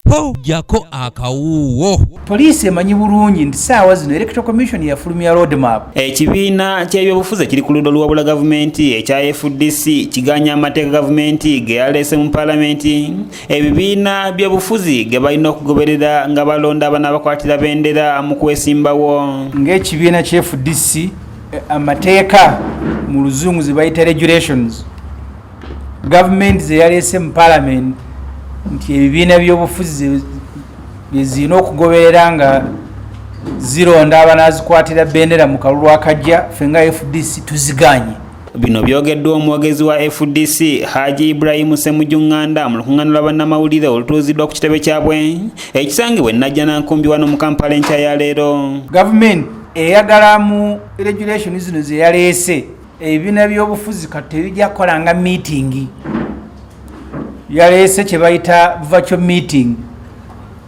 po jako akawuwo. Poliisi emanyi bulungi nti saawa zino Electoral Commission yafulumya roadmap. Ekibiina ky'ebyobufuzi kiri ku ludda oluwabula gavumenti ekya FDC kiganya amateeka gavumenti geyaleese mu paalamenti. Ebibiina by'obufuzi ge balina okugoberera nga balonda abana abakwatira bendera mu kwesimbawo. Ng'ekibiina kya FDC amateeka mu luzungu ze bayita regulations gavumenti ze yaleese mu paalamenti nti ebibiina by'obufuzi zirina okugoberera nga zironda abanazikwatira bendera mu kalulu akajja ffe nga FDC tuziganye. Bino byogeddwa omwogezi wa FDC Haji Ibrahim Semujunganda mu lukuŋŋaana lwa bannamawulire olutuuziddwa ku kitebe kyabwe ekisangibwa Najjanankumbi wano mu Kampala enkya ya leero. Gavumenti eyagala mu regulation zino ze yaleese ebibiina by'obufuzi kati tebijja kukola nga meeting. Yaleese kye bayita virtual meeting.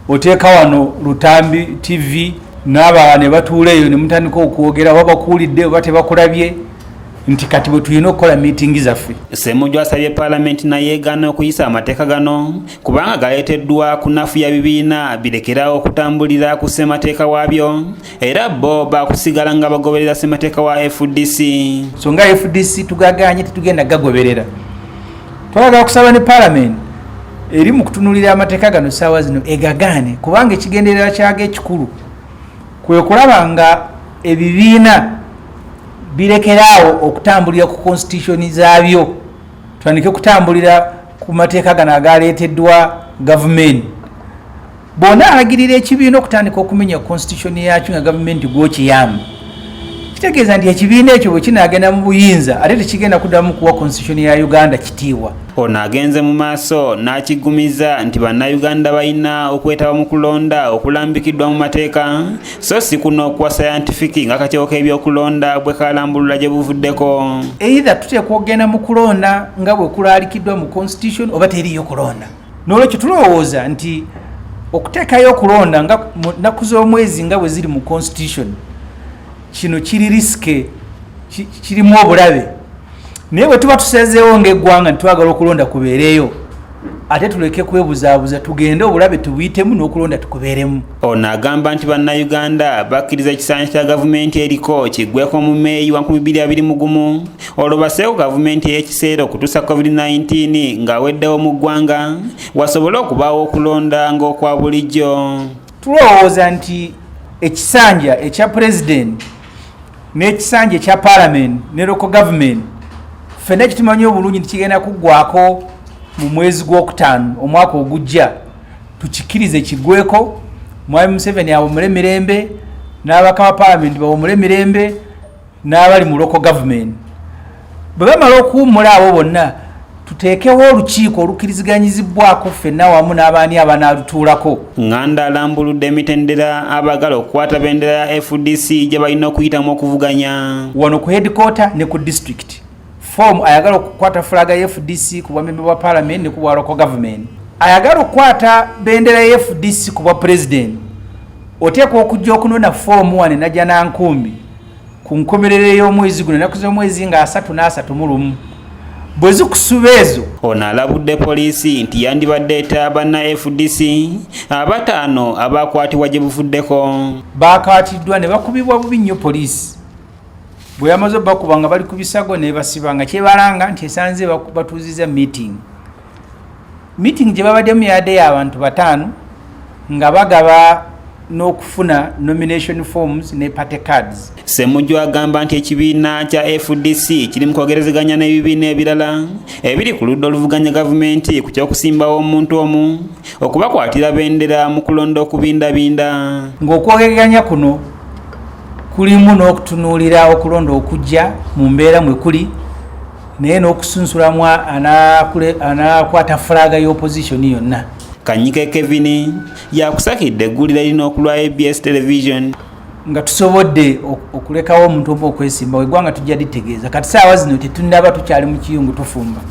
Oteeka wano Lutambi TV n'abalala ne batuula eyo ne mutandika okwogera wabakuulidde oba tebakulabye nti kati bwe tulina okukola meeting zaffe. Ssemujju asabye paalamenti naye egaana okuyisa amateeka gano kubanga galeeteddwa kunafuya bibiina birekerawo okutambulira ku ssemateeka waabyo era bo baakusigala nga bagoberera ssemateeka wa FDC. So nga FDC tugaganye tetugenda gagoberera. Twagala kusaba ne paalamenti eri mu kutunulira amateeka gano ssaawa zino egagaane kubanga ekigenderera kyago ekikulu kwe kulaba nga ebibiina birekeraawo okutambulira ku constitution zaabyo tutandike kutambulira ku mateeka gano agaleeteddwa gavumenti. Bonna alagirira ekibiina okutandika okumenya constitution yakyo nga gavumenti gw'okiyamba. Kitegeeza nti ekibiina ekyo bwe kinaagenda mu buyinza ate tekigenda kuddamu kuwa constitution ya Uganda kitiibwa. Ono agenze mu maaso n'akigumiza nti bannayuganda balina okwetaba mu kulonda okulambikiddwa mu mateeka so si kuno okuwa scientific nga akakiiko k'ebyokulonda bwe kalambulula gye buvuddeko. Either tuteekwa okugenda mu kulonda nga bwe kulaalikiddwa mu constitution oba teriyo kulonda. N'olwekyo tulowooza nti okuteekayo okulonda nga nnaku z'omwezi nga bwe ziri mu constitution kino kiri risike kirimu obulabe. Naye bwe tuba tusazeewo ng'eggwanga ntitwagala okulonda kubeereyo ate tuleke kwebuzaabuza tugende obulabe tubuyitemu n'okulonda tukubeeremu. Ono agamba nti bannayuganda bakkiriza ekisaanyi kya gavumenti eriko kiggweko mu Meeyi wa 2021 olwo baseewo gavumenti ey'ekiseera okutuusa COVID-19 ng'aweddewo mu ggwanga wasobole okubaawo okulonda ng'okwa bulijjo. Tulowooza nti ekisanja ekya pulezidenti n'ekisanja ekya paalamenti ne local government ffenna kitumanyi obulungi nti kigenda kuggwako mu mwezi gw'okutaano omwaka ogujja tukikirize kiggweko. Mwami Museveni awummule mirembe n'abaka ba paalamenti bawummule mirembe n'abali mu local government. Bwe bamala okuwummula abo bonna tuteekewo olukiiko olukkiriziganyizibwako ffenna wamu n'abaani abanaalutuulako. Nganda alambuludde emitendera abagala okukwata bendera ya FDC gye balina okuyitamu okuvuganya wano ku headquarter ne ku district. Form ayagala okukwata fulaga ya FDC ku bwamembe bwa paalamenti ne ku bwa local government. Ayagala okukwata bendera ya FDC ku bwa president oteekwa okujja okunona form 1 Najjanankumbi ku nkomerero y'omwezi guno ennaku z'omwezi nga 33. Bwe zikusuba ezo ono alabudde poliisi nti yandibadde etaaba na FDC abataano abakwatibwa gye buvuddeko. Bakwatiddwa ne bakubibwa bubi nnyo poliisi. Bwe yamaze bakuba nga bali ku bisago ne basibanga kyebalanga nti esanze batuuziza meeting gye babaddemu yadde y'abantu 5 nga bagaba n'okufuna nomination forms ne party cards. Ssemujju agamba nti ekibiina kya FDC kiri mu kwogerezeganya n'ebibiina ebirala ebiri ku ludda oluvuganya gavumenti ku ky'okusimbawo omuntu omu okubakwatira bendera mu kulonda okubindabinda. Ng'okwogerezeganya kuno kulimu n'okutunuulira okulonda okujja mu mbeera mwe kuli naye n'okusunsulamu anaakwata fulaga y'opposition yonna. Kanyike Kevin yakusakidde eggulira lino okulwa ABS television nga tusobodde okulekawo omuntu omu okwesimba eggwanga tujja litegeeza kati saawa zino tetunnaba tukyali mu kiyungu tufumba.